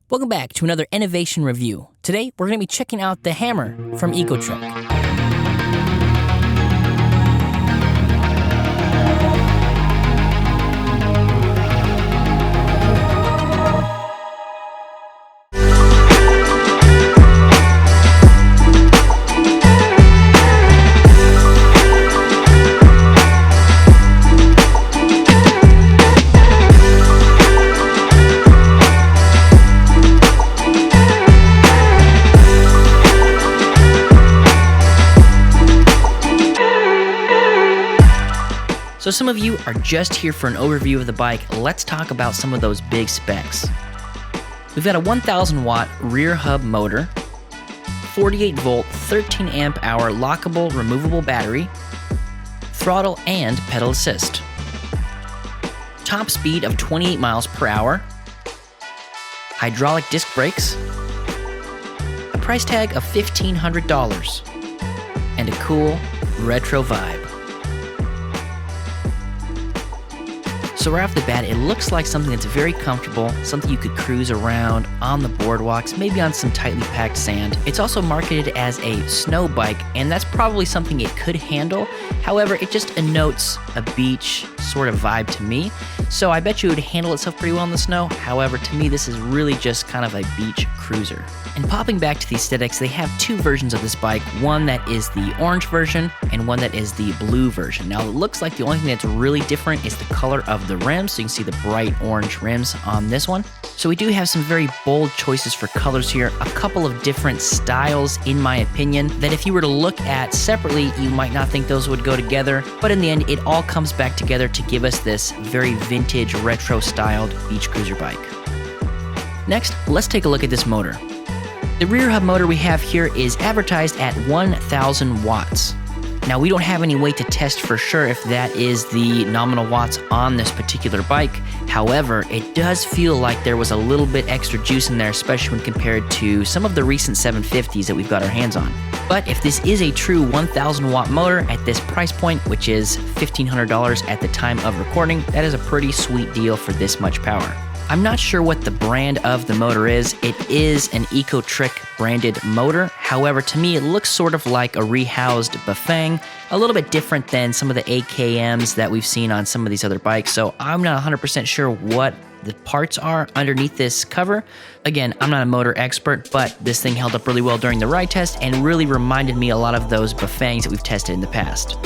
Welcome back to another innovation review. Today, we're going to be checking out the hammer from Ecotric. So some of you are just here for an overview of the bike. Let's talk about some of those big specs. We've got a 1000 watt rear hub motor, 48 volt, 13 amp hour lockable removable battery, throttle and pedal assist, top speed of 28 miles per hour, hydraulic disc brakes, a price tag of $1,500, and a cool retro vibe. So right off the bat, it looks like something that's very comfortable, something you could cruise around on the boardwalks, maybe on some tightly packed sand. It's also marketed as a snow bike, and that's probably something it could handle. However, it just denotes a beach sort of vibe to me. So I bet you it would handle itself pretty well in the snow. However, to me, this is really just kind of a beach cruiser. And popping back to the aesthetics, they have two versions of this bike, one that is the orange version and one that is the blue version. Now, it looks like the only thing that's really different is the color of the rims, so you can see the bright orange rims on this one. So we do have some very bold choices for colors here, a couple of different styles in my opinion, that if you were to look at separately, you might not think those would go together, but in the end, it all comes back together to give us this very vintage, retro-styled beach cruiser bike. Next, let's take a look at this motor. The rear hub motor we have here is advertised at 1000 watts. Now, we don't have any way to test for sure if that is the nominal watts on this particular bike. However, it does feel like there was a little bit extra juice in there, especially when compared to some of the recent 750s that we've got our hands on. But if this is a true 1000 watt motor at this price point, which is $1,500 at the time of recording, that is a pretty sweet deal for this much power. I'm not sure what the brand of the motor is. It is an Ecotric branded motor. However, to me, it looks sort of like a rehoused Bafang, a little bit different than some of the AKMs that we've seen on some of these other bikes. So I'm not 100% sure what the parts are underneath this cover. Again, I'm not a motor expert, but this thing held up really well during the ride test and really reminded me a lot of those Bafangs that we've tested in the past.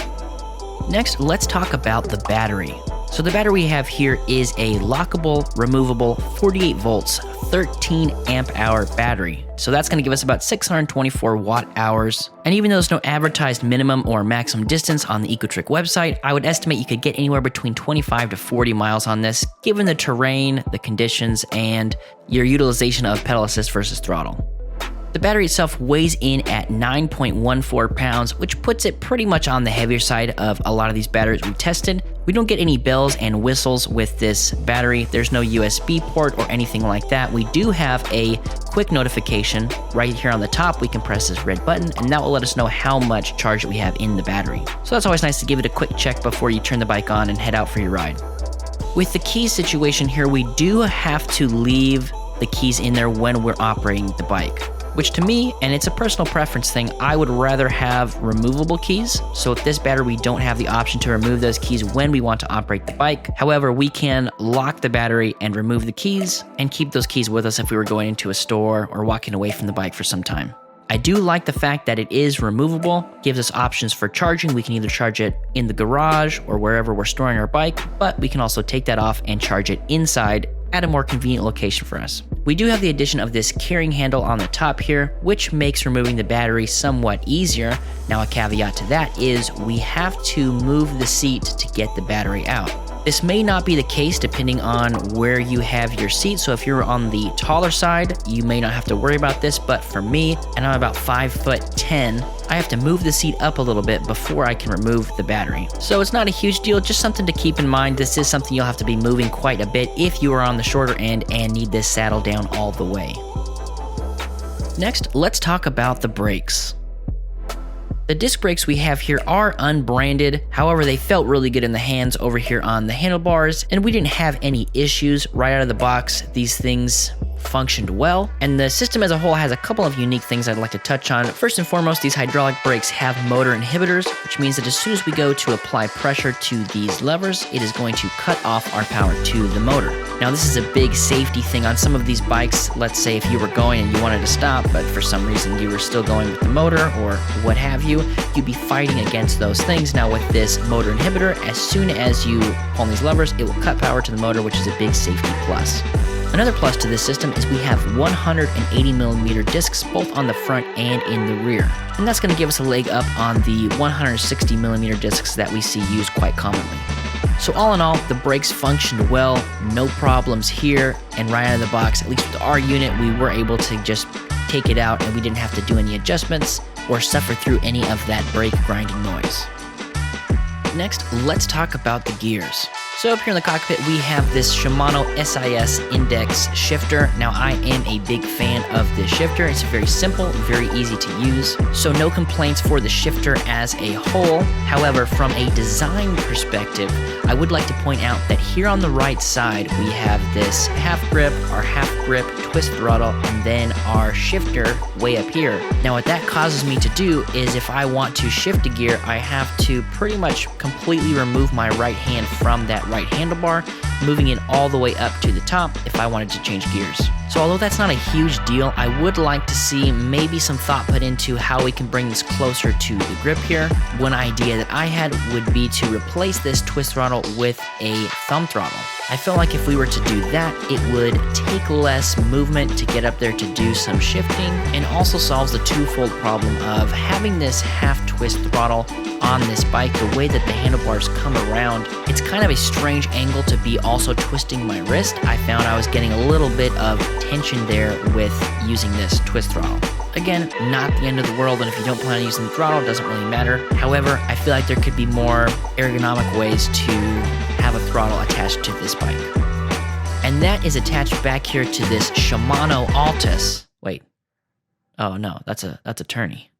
Next, let's talk about the battery. So the battery we have here is a lockable, removable, 48 volts, 13 amp hour battery. So that's going to give us about 624 watt hours. And even though there's no advertised minimum or maximum distance on the Ecotric website, I would estimate you could get anywhere between 25 to 40 miles on this, given the terrain, the conditions, and your utilization of pedal assist versus throttle. The battery itself weighs in at 9.14 pounds, which puts it pretty much on the heavier side of a lot of these batteries we tested. We don't get any bells and whistles with this battery. There's no USB port or anything like that. We do have a quick notification right here on the top. We can press this red button and that will let us know how much charge we have in the battery. So that's always nice to give it a quick check before you turn the bike on and head out for your ride. With the keys situation here, we do have to leave the keys in there when we're operating the bike, which to me, and it's a personal preference thing, I would rather have removable keys. So with this battery, we don't have the option to remove those keys when we want to operate the bike. However, we can lock the battery and remove the keys and keep those keys with us if we were going into a store or walking away from the bike for some time. I do like the fact that it is removable, gives us options for charging. We can either charge it in the garage or wherever we're storing our bike, but we can also take that off and charge it inside at a more convenient location for us. We do have the addition of this carrying handle on the top here, which makes removing the battery somewhat easier. Now, a caveat to that is we have to move the seat to get the battery out. This may not be the case depending on where you have your seat. So if you're on the taller side, you may not have to worry about this, but for me, and I'm about 5'10", I have to move the seat up a little bit before I can remove the battery. So it's not a huge deal, just something to keep in mind. This is something you'll have to be moving quite a bit if you are on the shorter end and need this saddle down all the way. Next, let's talk about the brakes. The disc brakes we have here are unbranded, however they felt really good in the hands over here on the handlebars, and we didn't have any issues right out of the box. These things functioned well, and the system as a whole has a couple of unique things I'd like to touch on. First and foremost, these hydraulic brakes have motor inhibitors, which means that as soon as we go to apply pressure to these levers, it is going to cut off our power to the motor. Now, this is a big safety thing on some of these bikes. Let's say if you were going and you wanted to stop, but for some reason you were still going with the motor or what have you, you'd be fighting against those things. Now, with this motor inhibitor, as soon as you pull on these levers, it will cut power to the motor, which is a big safety plus. Another plus to this system is we have 180mm discs both on the front and in the rear. And that's going to give us a leg up on the 160mm discs that we see used quite commonly. So all in all, the brakes functioned well, no problems here, and right out of the box, at least with our unit, we were able to just take it out and we didn't have to do any adjustments or suffer through any of that brake grinding noise. Next, let's talk about the gears. So up here in the cockpit, we have this Shimano SIS Index shifter. Now, I am a big fan of this shifter. It's very simple, very easy to use, so no complaints for the shifter as a whole. However, from a design perspective, I would like to point out that here on the right side, we have this half grip, our half grip twist throttle, and then our shifter way up here. Now, what that causes me to do is if I want to shift a gear, I have to pretty much completely remove my right hand from that right handlebar, moving it all the way up to the top if I wanted to change gears. So although that's not a huge deal, I would like to see maybe some thought put into how we can bring this closer to the grip here. One idea that I had would be to replace this twist throttle with a thumb throttle. I feel like if we were to do that, it would take less movement to get up there to do some shifting, and also solves the twofold problem of having this half twist throttle on this bike. The way that the handlebars come around, it's kind of a strange angle to be also twisting my wrist. I found I was getting a little bit of tension there with using this twist throttle. Again, not the end of the world, and if you don't plan on using the throttle, it doesn't really matter. However, I feel like there could be more ergonomic ways to have a throttle attached to this bike. And that is attached back here to this Shimano Altus. Wait. Oh no, that's a tourney.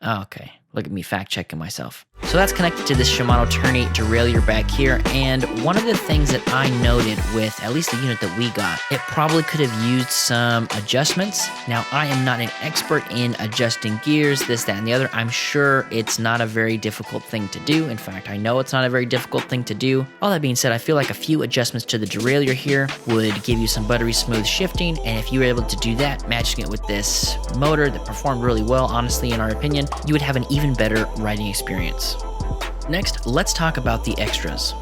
Oh, okay. Look at me fact checking myself. So that's connected to this Shimano tourney derailleur back here, and one of the things that I noted with at least the unit that we got, it probably could have used some adjustments. Now, I am not an expert in adjusting gears, this, that, and the other. I'm sure it's not a very difficult thing to do. In fact, I know it's not a very difficult thing to do. All that being said, I feel like a few adjustments to the derailleur here would give you some buttery smooth shifting, and if you were able to do that, matching it with this motor that performed really well, honestly, in our opinion, you would have an even better riding experience. Next, let's talk about the extras.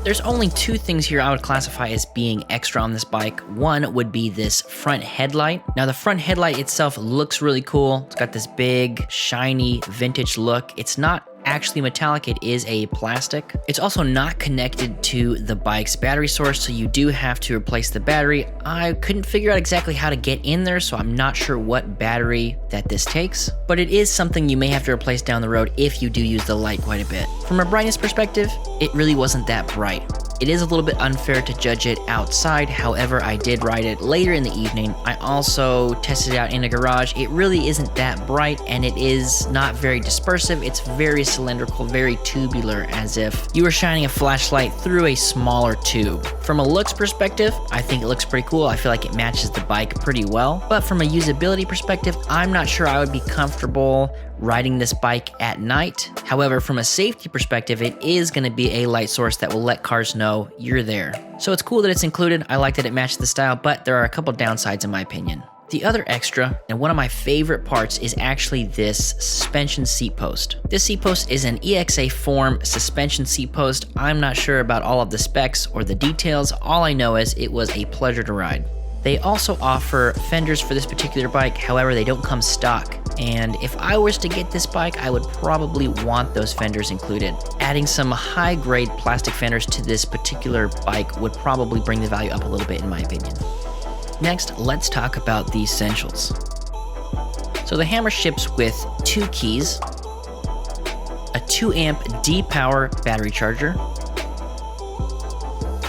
There's only two things here I would classify as being extra on this bike. One would be this front headlight. Now, the front headlight itself looks really cool. It's got this big, shiny, vintage look. It's not actually metallic, it is a plastic. It's also not connected to the bike's battery source, so you do have to replace the battery. I couldn't figure out exactly how to get in there, so I'm not sure what battery that this takes, but it is something you may have to replace down the road if you do use the light quite a bit. From a brightness perspective, it really wasn't that bright. It is a little bit unfair to judge it outside, however, I did ride it later in the evening. I also tested it out in a garage. It really isn't that bright, and it is not very dispersive. It's very cylindrical, very tubular, as if you were shining a flashlight through a smaller tube. From a looks perspective, I think it looks pretty cool. I feel like it matches the bike pretty well, but from a usability perspective, I'm not sure I would be comfortable riding this bike at night. However, from a safety perspective, it is going to be a light source that will let cars know you're there. So it's cool that it's included. I like that it matches the style, but there are a couple downsides in my opinion. The other extra, and one of my favorite parts, is actually this suspension seat post. This seat post is an EXA form suspension seat post. I'm not sure about all of the specs or the details. All I know is it was a pleasure to ride. They also offer fenders for this particular bike, however, they don't come stock. And if I was to get this bike, I would probably want those fenders included. Adding some high-grade plastic fenders to this particular bike would probably bring the value up a little bit in my opinion. Next, let's talk about the essentials. So the Hammer ships with 2 keys, a 2 amp D-Power battery charger.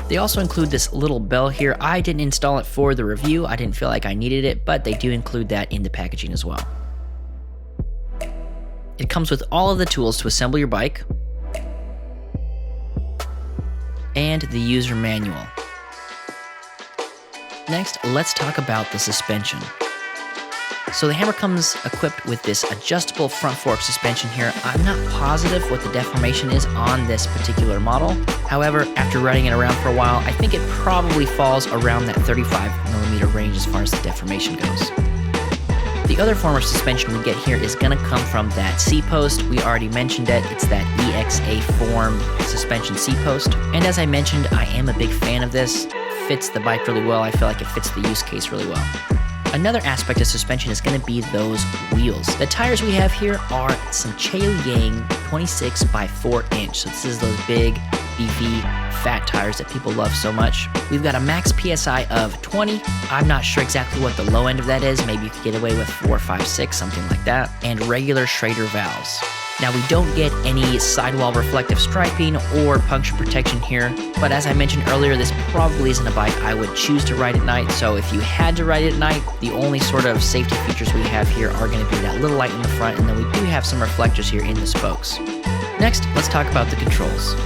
They also include this little bell here. I didn't install it for the review. I didn't feel like I needed it, but they do include that in the packaging as well. It comes with all of the tools to assemble your bike and the user manual. Next, let's talk about the suspension. So the Hammer comes equipped with this adjustable front fork suspension here. I'm not positive what the deformation is on this particular model. However, after riding it around for a while, I think it probably falls around that 35mm range as far as the deformation goes. The other form of suspension we get here is going to come from that C-post. We already mentioned it. It's that EXA form suspension C-post. And as I mentioned, I am a big fan of this. Fits the bike really well. I feel like it fits the use case really well. Another aspect of suspension is going to be those wheels. The tires we have here are some Chaoyang 26 by 4 inch. So this is those big, beefy, fat tires that people love so much. We've got a max PSI of 20. I'm not sure exactly what the low end of that is. Maybe you could get away with 4, 5, 6, something like that. And regular Schrader valves. Now we don't get any sidewall reflective striping or puncture protection here, but as I mentioned earlier, this probably isn't a bike I would choose to ride at night, so if you had to ride it at night, the only sort of safety features we have here are going to be that little light in the front, and then we do have some reflectors here in the spokes. Next, let's talk about the controls.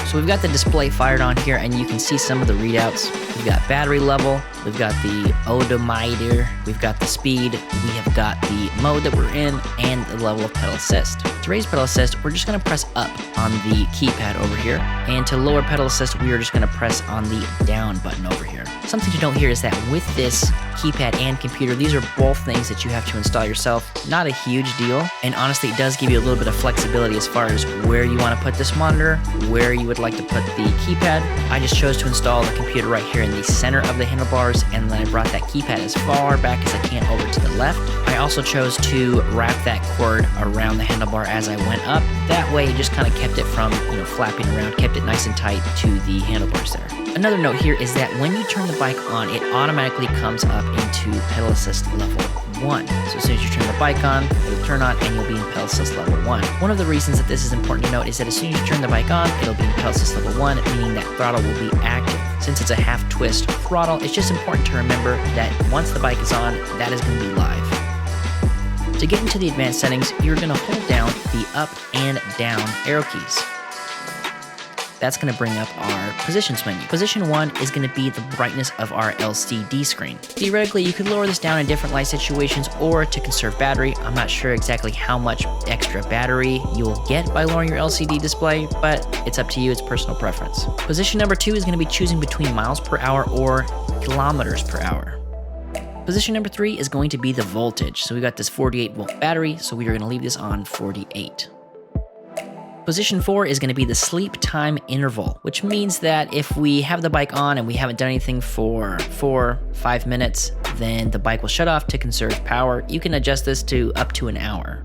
So we've got the display fired on here, and you can see some of the readouts. We've got battery level, we've got the odometer, we've got the speed, we have got the mode that we're in, and the level of pedal assist. To raise pedal assist, we're just going to press up on the keypad over here, and to lower pedal assist, we are just going to press on the down button over here. Something to note here is that with this keypad and computer, these are both things that you have to install yourself. Not a huge deal, and honestly, it does give you a little bit of flexibility as far as where you want to put this monitor, where you would like to put the keypad. I just chose to install the computer right here in the center of the handlebars, and then I brought that keypad as far back as I can over to the left. I also chose to wrap that cord around the handlebar as I went up. That way, it just kind of kept it from, flapping around, kept it nice and tight to the handlebars there. Another note here is that when you turn the bike on, it automatically comes up into pedal assist level 1. So as soon as you turn the bike on, it'll turn on and you'll be in pedal assist level 1. One of the reasons that this is important to note is that as soon as you turn the bike on, it'll be in pedal assist level 1, meaning that throttle will be active. Since it's a half twist throttle, it's just important to remember that once the bike is on, that is going to be live. To get into the advanced settings, you're going to hold down the up and down arrow keys. That's going to bring up our positions menu. Position 1 is going to be the brightness of our LCD screen. Theoretically, you could lower this down in different light situations or to conserve battery. I'm not sure exactly how much extra battery you'll get by lowering your LCD display, but it's up to you, it's personal preference. Position number 2 is going to be choosing between miles per hour or kilometers per hour. Position number 3 is going to be the voltage. So we got this 48 volt battery, so we are going to leave this on 48. Position 4 is going to be the sleep time interval, which means that if we have the bike on and we haven't done anything for 4-5 minutes, then the bike will shut off to conserve power. You can adjust this to up to an hour.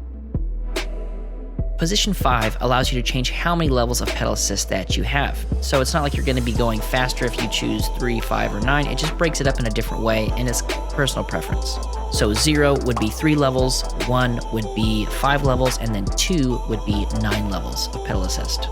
Position 5 allows you to change how many levels of pedal assist that you have. So it's not like you're going to be going faster if you choose 3, 5, or 9. It just breaks it up in a different way, and it's personal preference. So 0 would be 3 levels, 1 would be 5 levels, and then 2 would be 9 levels of pedal assist.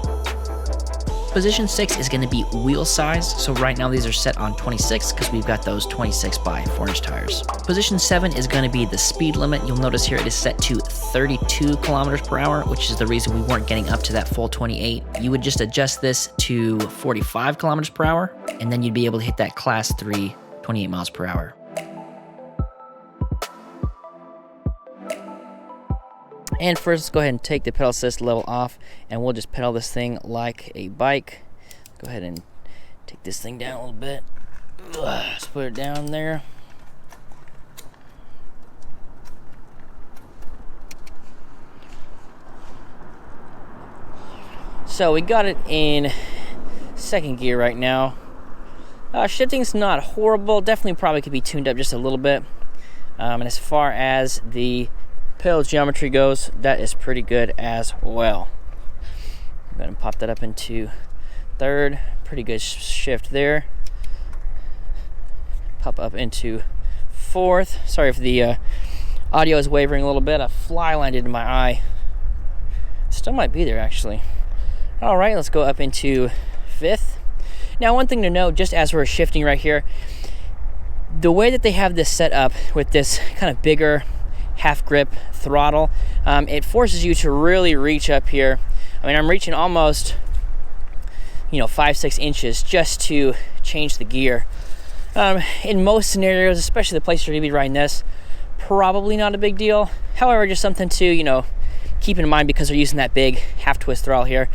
Position 6 is going to be wheel size. So right now these are set on 26 because we've got those 26 by 4 inch tires. Position 7 is going to be the speed limit. You'll notice here it is set to 32 kilometers per hour, which is the reason we weren't getting up to that full 28. You would just adjust this to 45 kilometers per hour, and then you'd be able to hit that class 3, 28 miles per hour. And first, let's go ahead and take the pedal assist level off, and we'll just pedal this thing like a bike. Go ahead and take this thing down a little bit. Let's put it down there. So we got it in second gear right now. Shifting's not horrible. Definitely probably could be tuned up just a little bit. And as far as the pedal geometry goes, that is pretty good as well. I'm going to pop that up into third. Pretty good shift there. Pop up into fourth. Sorry if the audio is wavering a little bit. A fly landed in my eye. Still might be there actually. All right, let's go up into fifth. Now, one thing to note, just as we're shifting right here, the way that they have this set up with this kind of bigger half grip throttle, it forces you to really reach up here. I mean, I'm reaching almost 5-6 inches just to change the gear. In most scenarios, especially the place you're going to be riding this, probably not a big deal. However, just something to, you know, keep in mind because we're using that big half twist throttle here.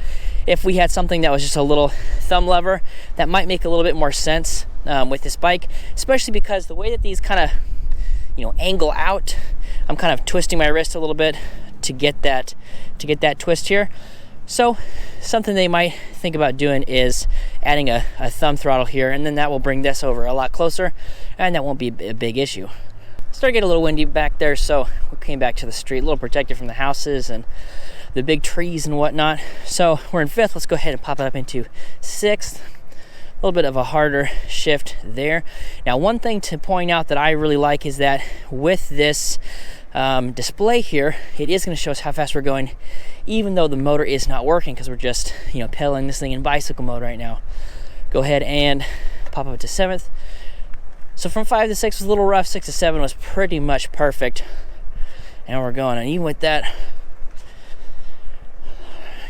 If we had something that was just a little thumb lever, that might make a little bit more sense with this bike, especially because the way that these kind of, you know, angle out, I'm kind of twisting my wrist a little bit to get that twist here. So something they might think about doing is adding a thumb throttle here, and then that will bring this over a lot closer, and that won't be a big issue. Started to get a little windy back there, so we came back to the street, a little protected from the houses and the big trees and whatnot. So we're in 5th. Let's go ahead and pop it up into 6th. A little bit of a harder shift there. Now, one thing to point out that I really like is that with this display here, it is going to show us how fast we're going, even though the motor is not working, because we're just, you know, pedaling this thing in bicycle mode right now. Go ahead and pop up to 7th. So from 5 to 6 was a little rough. 6 to 7 was pretty much perfect. And we're going, and even with that,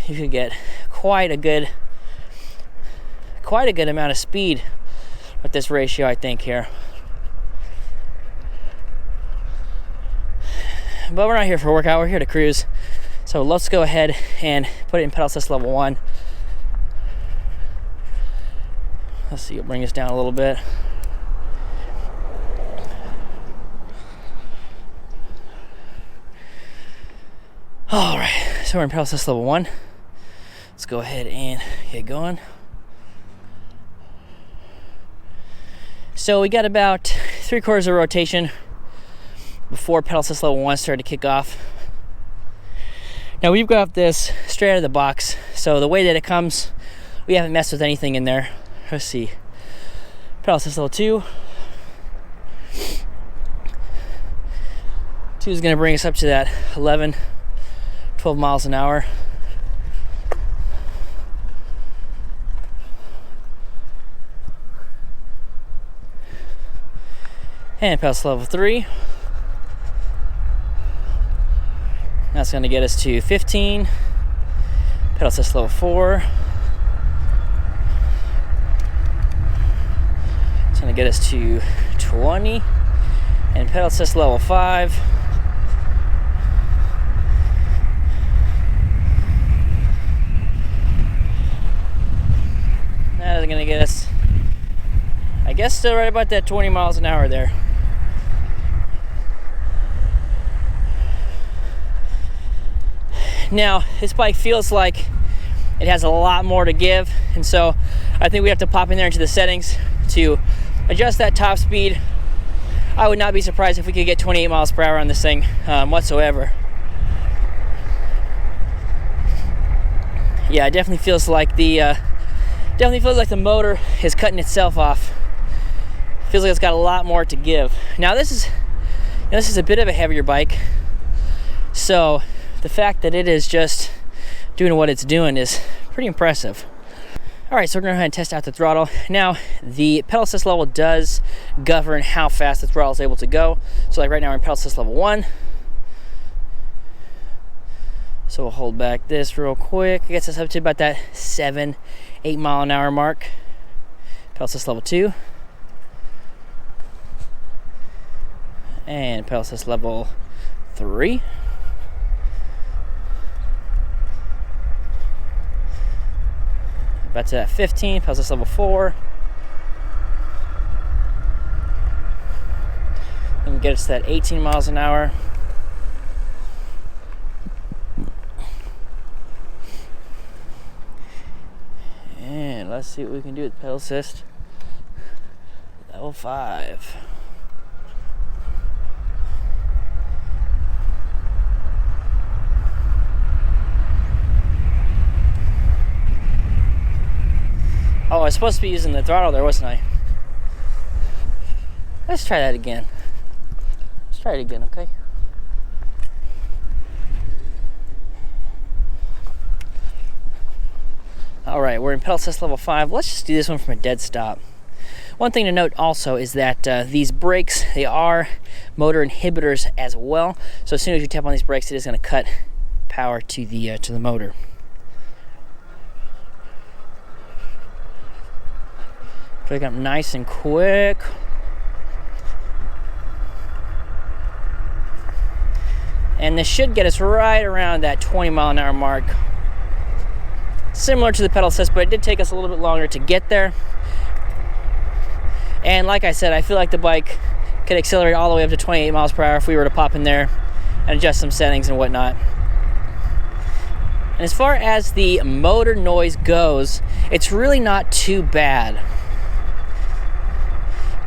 you could get quite a good amount of speed with this ratio, I think, here. But we're not here for a workout, we're here to cruise. So let's go ahead and put it in pedal assist level 1. Let's see, it'll bring us down a little bit. All right, so we're in pedal assist level 1. Let's go ahead and get going. So we got about 3/4 of a rotation before pedal assist level 1 started to kick off. Now we've got this straight out of the box, so the way that it comes, we haven't messed with anything in there. Let's see. Pedal assist level 2. 2 is going to bring us up to that 11, 12 miles an hour. And pedal assist level 3. That's going to get us to 15. Pedal assist level 4. It's going to get us to 20. And pedal assist level 5. That is going to get us, I guess, still right about that 20 miles an hour there. Now, this bike feels like it has a lot more to give, and so I think we have to pop in there into the settings to adjust that top speed. I would not be surprised if we could get 28 miles per hour on this thing whatsoever. Yeah, it definitely feels like the motor is cutting itself off. Feels like it's got a lot more to give. Now this is a bit of a heavier bike, so the fact that it is just doing what it's doing is pretty impressive. All right, so we're going to go ahead and test out the throttle. Now, the pedal assist level does govern how fast the throttle is able to go. So like right now we're in pedal assist level 1. So we'll hold back this real quick. It gets us up to about that 7-8 mile an hour mark. Pedal assist level 2. And pedal assist level 3. About to that 15, pedal assist level 4. And get us to that 18 miles an hour. And let's see what we can do with pedal assist level 5. Oh, I was supposed to be using the throttle there, wasn't I? Let's try that again. Let's try it again, okay? All right, we're in pedal assist level 5. Let's just do this one from a dead stop. One thing to note also is that these brakes, they are motor inhibitors as well. So as soon as you tap on these brakes, it is going to cut power to the motor. Pick up nice and quick. And this should get us right around that 20-mile-an-hour mark. Similar to the pedal assist, but it did take us a little bit longer to get there. And like I said, I feel like the bike could accelerate all the way up to 28 miles per hour if we were to pop in there and adjust some settings and whatnot. And as far as the motor noise goes, it's really not too bad.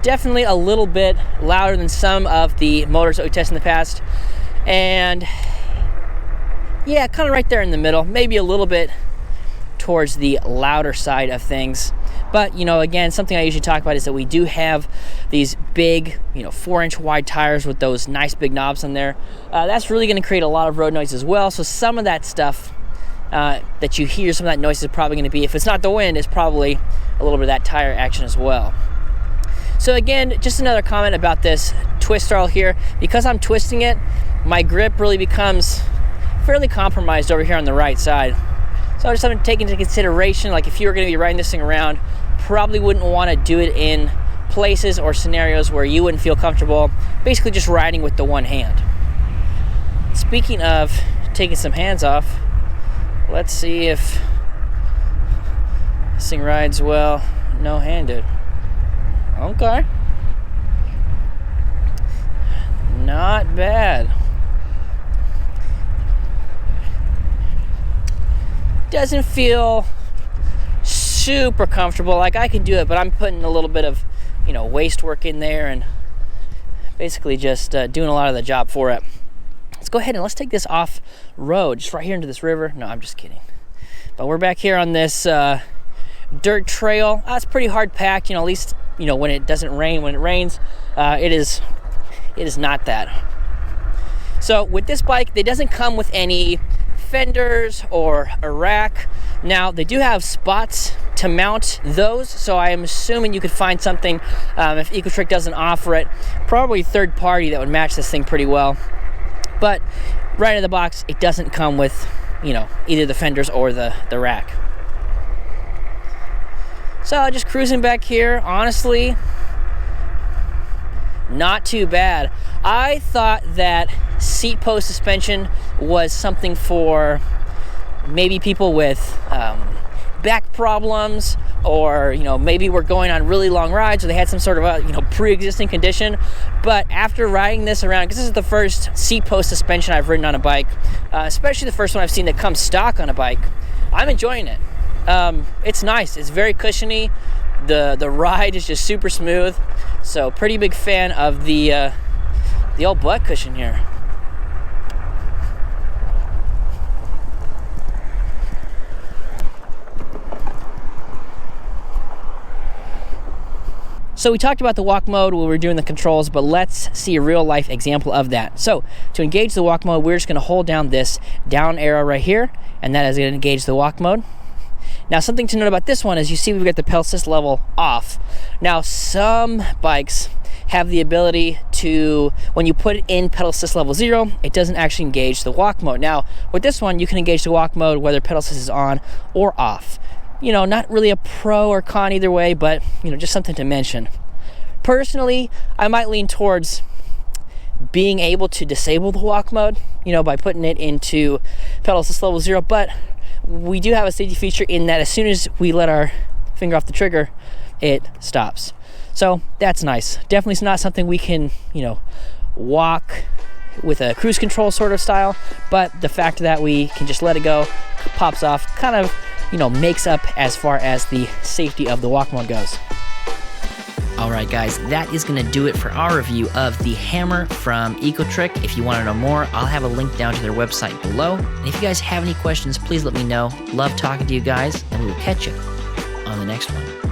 Definitely a little bit louder than some of the motors that we tested in the past. And yeah, kind of right there in the middle, maybe a little bit towards the louder side of things. But, you know, again, something I usually talk about is that we do have these big, 4-inch wide tires with those nice big knobs on there. That's really going to create a lot of road noise as well. So some of that stuff that you hear, some of that noise is probably going to be, if it's not the wind, it's probably a little bit of that tire action as well. So again, just another comment about this twist throttle here. Because I'm twisting it, my grip really becomes fairly compromised over here on the right side. So just something to take into consideration, like if you were going to be riding this thing around, probably wouldn't want to do it in places or scenarios where you wouldn't feel comfortable, basically just riding with the one hand. Speaking of taking some hands off, let's see if this thing rides well no-handed. Okay. Not bad. Doesn't feel super comfortable. Like I can do it, but I'm putting a little bit of, waist work in there and basically just doing a lot of the job for it. Let's go ahead and let's take this off road, just right here into this river. No, I'm just kidding. But we're back here on this dirt trail. It's pretty hard packed, at least, when it doesn't rain. When it rains, it is not that. So with this bike, it doesn't come with any fenders or a rack. Now they do have spots to mount those, so I am assuming you could find something, if Ecotric doesn't offer it, probably third party that would match this thing pretty well. But right in the box, it doesn't come with, either the fenders or the rack. So just cruising back here, honestly, not too bad. I thought that seat post suspension was something for maybe people with back problems, or maybe we're going on really long rides, or they had some sort of a pre-existing condition. But after riding this around, because this is the first seat post suspension I've ridden on a bike, especially the first one I've seen that comes stock on a bike, I'm enjoying it. It's nice. It's very cushiony. The ride is just super smooth. So pretty big fan of the old butt cushion here. So we talked about the walk mode when we were doing the controls, but let's see a real life example of that. So to engage the walk mode, we're just gonna hold down this down arrow right here, and that is gonna engage the walk mode. Now something to note about this one is you see we've got the pedal assist level off. Now some bikes have the ability to, when you put it in pedal assist level 0, it doesn't actually engage the walk mode. Now with this one, you can engage the walk mode whether pedal assist is on or off. Not really a pro or con either way, but just something to mention. Personally, I might lean towards being able to disable the walk mode, by putting it into pedal assist level 0, but we do have a safety feature in that as soon as we let our finger off the trigger, it stops. So that's nice. Definitely not something we can, walk with a cruise control sort of style, but the fact that we can just let it go, pops off, kind of makes up as far as the safety of the walk mode goes. Alright guys, that is going to do it for our review of the Hammer from Ecotric. If you want to know more, I'll have a link down to their website below. And if you guys have any questions, please let me know. Love talking to you guys, and we will catch you on the next one.